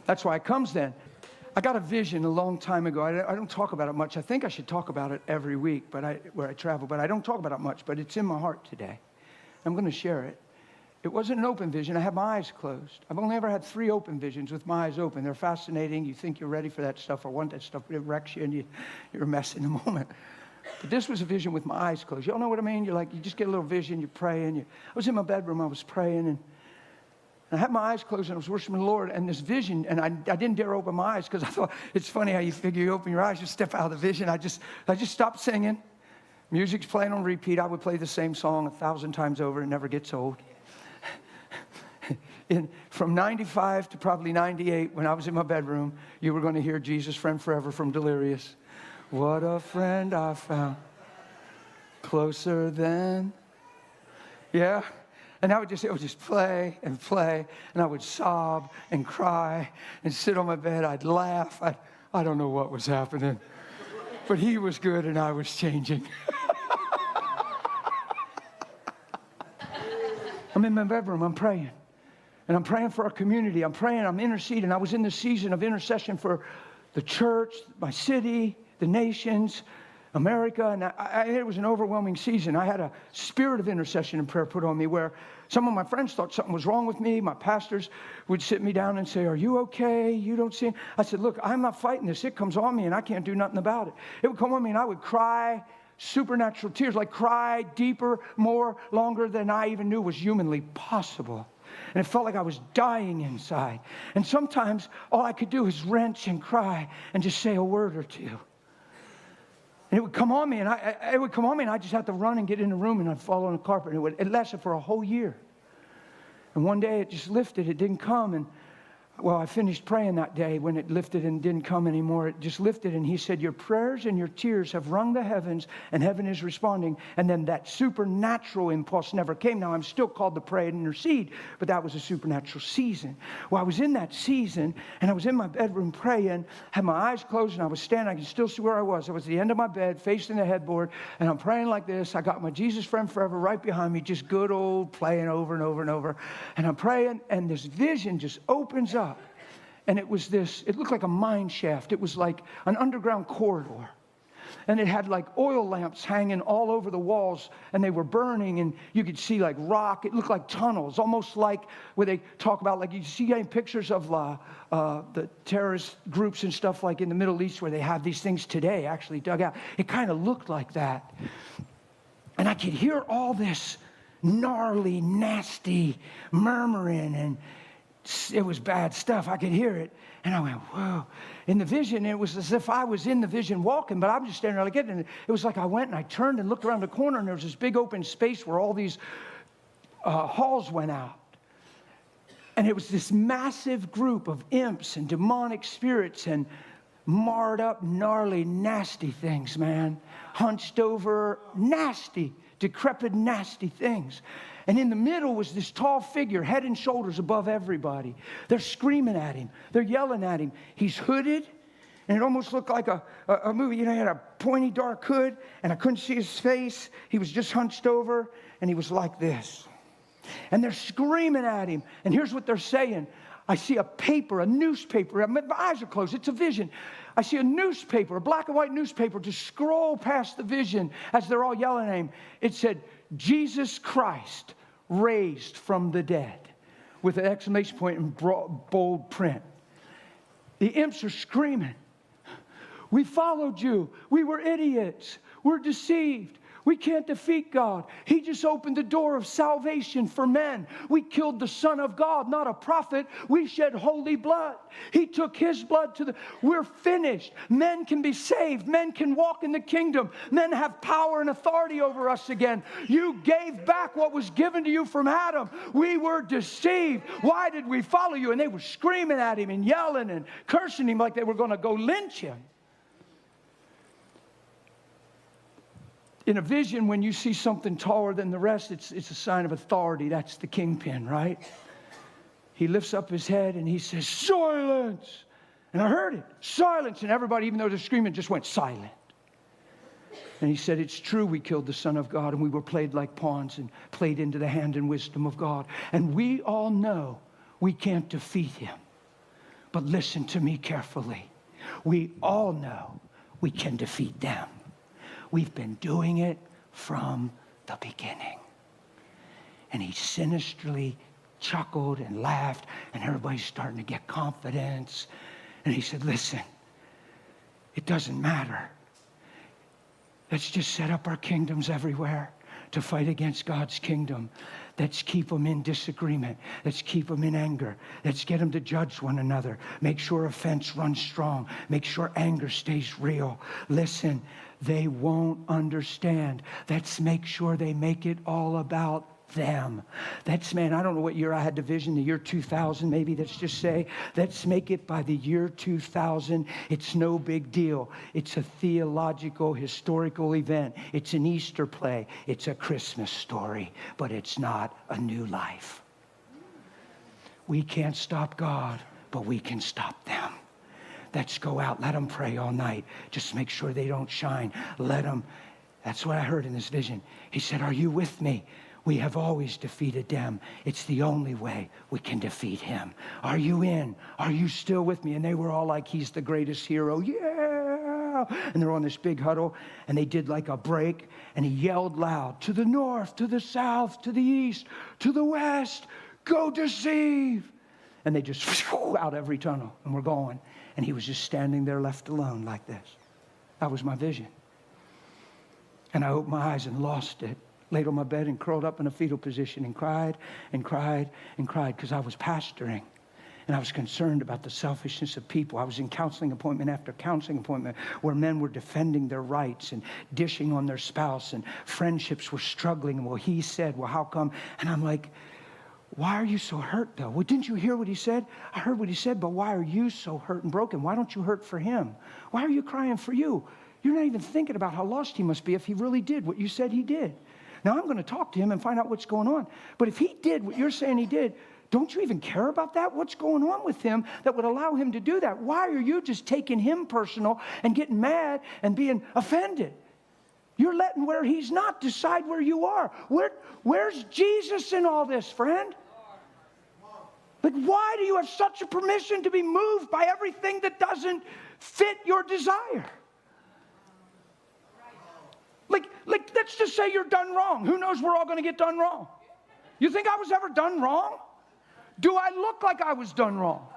That's why it comes then. I got a vision a long time ago. I don't talk about it much. I think I should talk about it every week where I travel, but I don't talk about it much, but it's in my heart today. I'm going to share it. It wasn't an open vision. I had my eyes closed. I've only ever had 3 open visions with my eyes open. They're fascinating. You think you're ready for that stuff or want that stuff, but it wrecks you and you're a mess in a moment. But this was a vision with my eyes closed. Y'all know what I mean? You just get a little vision, you're praying. I was in my bedroom, I was praying, and I had my eyes closed and I was worshiping the Lord, and this vision, and I didn't dare open my eyes because I thought, it's funny how you figure you open your eyes, you step out of the vision. I just stopped singing. Music's playing on repeat. I would play the same song 1,000 times over. It never gets old. From 95 to probably 98, when I was in my bedroom, you were going to hear Jesus, Friend Forever from Delirious. What a friend I found, closer than, yeah. And it would just play and play, and I would sob and cry and sit on my bed. I'd laugh. I don't know what was happening, but he was good and I was changing. I'm in my bedroom, I'm praying. And I'm praying for our community. I'm praying, I'm interceding. I was in the season of intercession for the church, my city, the nations, America, and it was an overwhelming season. I had a spirit of intercession and prayer put on me where some of my friends thought something was wrong with me. My pastors would sit me down and say, are you okay? You don't seem... I said, look, I'm not fighting this. It comes on me and I can't do nothing about it. It would come on me and I would cry supernatural tears, like cry deeper, more, longer than I even knew was humanly possible. And it felt like I was dying inside. And sometimes all I could do is wrench and cry and just say a word or two. And it would come on me, and I just had to run and get in the room, and I'd fall on the carpet. And it lasted for a whole year. And one day it just lifted. It didn't come, and well, I finished praying that day when it lifted and didn't come anymore. It just lifted, and he said, your prayers and your tears have wrung the heavens, and heaven is responding. And then that supernatural impulse never came. Now, I'm still called to pray and intercede, but that was a supernatural season. Well, I was in that season, and I was in my bedroom praying, had my eyes closed, and I was standing. I can still see where I was. I was at the end of my bed, facing the headboard, and I'm praying like this. I got my Jesus Friend Forever right behind me, just good old playing over and over and over. And I'm praying, and this vision just opens up. And it looked like a mine shaft. It was like an underground corridor. And it had like oil lamps hanging all over the walls, and they were burning, and you could see like rock. It looked like tunnels, almost like where they talk about, like you see any pictures of the terrorist groups and stuff like in the Middle East where they have these things today actually dug out. It kind of looked like that. And I could hear all this gnarly, nasty murmuring, and it was bad stuff. I could hear it. And I went, whoa. In the vision, it was as if I was in the vision walking, but I'm just standing there like it. And it was like I went and I turned and looked around the corner, and there was this big open space where all these halls went out. And it was this massive group of imps and demonic spirits and marred up, gnarly, nasty things, man. Hunched over, nasty, decrepit, nasty things. And in the middle was this tall figure, head and shoulders above everybody. They're screaming at him. They're yelling at him. He's hooded, and it almost looked like a movie. You know, he had a pointy dark hood, and I couldn't see his face. He was just hunched over, and he was like this. And they're screaming at him. And here's what they're saying. I see a newspaper. My eyes are closed. It's a vision. I see a newspaper, a black and white newspaper, just scroll past the vision as they're all yelling at him. It said, Jesus Christ raised from the dead, with an exclamation point in bold print. The imps are screaming. We followed you. We were idiots. We're deceived. We can't defeat God. He just opened the door of salvation for men. We killed the Son of God, not a prophet. We shed holy blood. He took his blood to we're finished. Men can be saved. Men can walk in the kingdom. Men have power and authority over us again. You gave back what was given to you from Adam. We were deceived. Why did we follow you? And they were screaming at him and yelling and cursing him like they were going to go lynch him. In a vision, when you see something taller than the rest, it's a sign of authority. That's the kingpin, right? He lifts up his head and he says, silence. And I heard it, silence. And everybody, even though they're screaming, just went silent. And he said, it's true, we killed the Son of God, and we were played like pawns and played into the hand and wisdom of God. And we all know we can't defeat him. But listen to me carefully. We all know we can defeat them. We've been doing it from the beginning. And he sinisterly chuckled and laughed, and everybody's starting to get confidence. And he said, listen, it doesn't matter. Let's just set up our kingdoms everywhere to fight against God's kingdom. Let's keep them in disagreement. Let's keep them in anger. Let's get them to judge one another. Make sure offense runs strong. Make sure anger stays real. Listen, they won't understand. Let's make sure they make it all about them. That's, man, I don't know what year I had the vision, the year 2000 maybe. Let's just say, let's make it by the year 2000. It's no big deal. It's a theological, historical event. It's an Easter play. It's a Christmas story, but it's not a new life. We can't stop God, but we can stop them. Let's go out. Let them pray all night. Just make sure they don't shine. Let them. That's what I heard in this vision. He said, are you with me? We have always defeated them. It's the only way we can defeat him. Are you in? Are you still with me? And they were all like, he's the greatest hero. Yeah. And they're on this big huddle. And they did like a break. And he yelled loud, to the north, to the south, to the east, to the west, go deceive. And they just out every tunnel. And we're going. And he was just standing there left alone like this. That was my vision. And I opened my eyes and lost it. Laid on my bed and curled up in a fetal position and cried and cried and cried because I was pastoring. And I was concerned about the selfishness of people. I was in counseling appointment after counseling appointment where men were defending their rights and dishing on their spouse, and friendships were struggling. Well, he said, well, how come? And I'm like, why are you so hurt, though? Well, didn't you hear what he said? I heard what he said, but why are you so hurt and broken? Why don't you hurt for him? Why are you crying for you? You're not even thinking about how lost he must be if he really did what you said he did. Now, I'm going to talk to him and find out what's going on. But if he did what you're saying he did, don't you even care about that? What's going on with him that would allow him to do that? Why are you just taking him personal and getting mad and being offended? You're letting where he's not decide where you are. Where's Jesus in all this, friend? Like, why do you have such a permission to be moved by everything that doesn't fit your desire? Like, let's just say you're done wrong. Who knows we're all going to get done wrong? You think I was ever done wrong? Do I look like I was done wrong?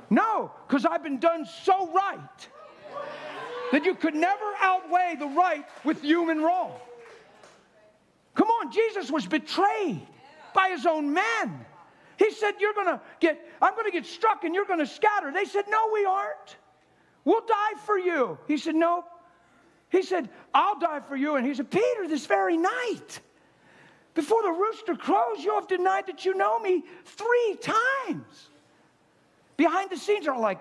No, because I've been done so right that you could never outweigh the right with human wrong. Come on, Jesus was betrayed by his own men. He said, I'm going to get struck and you're going to scatter. They said, no, we aren't. We'll die for you. He said, no. He said, I'll die for you. And he said, Peter, this very night, before the rooster crows, you'll have denied that you know me 3 times. Behind the scenes are like,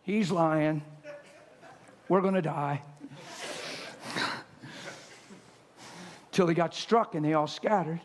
he's lying. We're going to die. Till he got struck and they all scattered.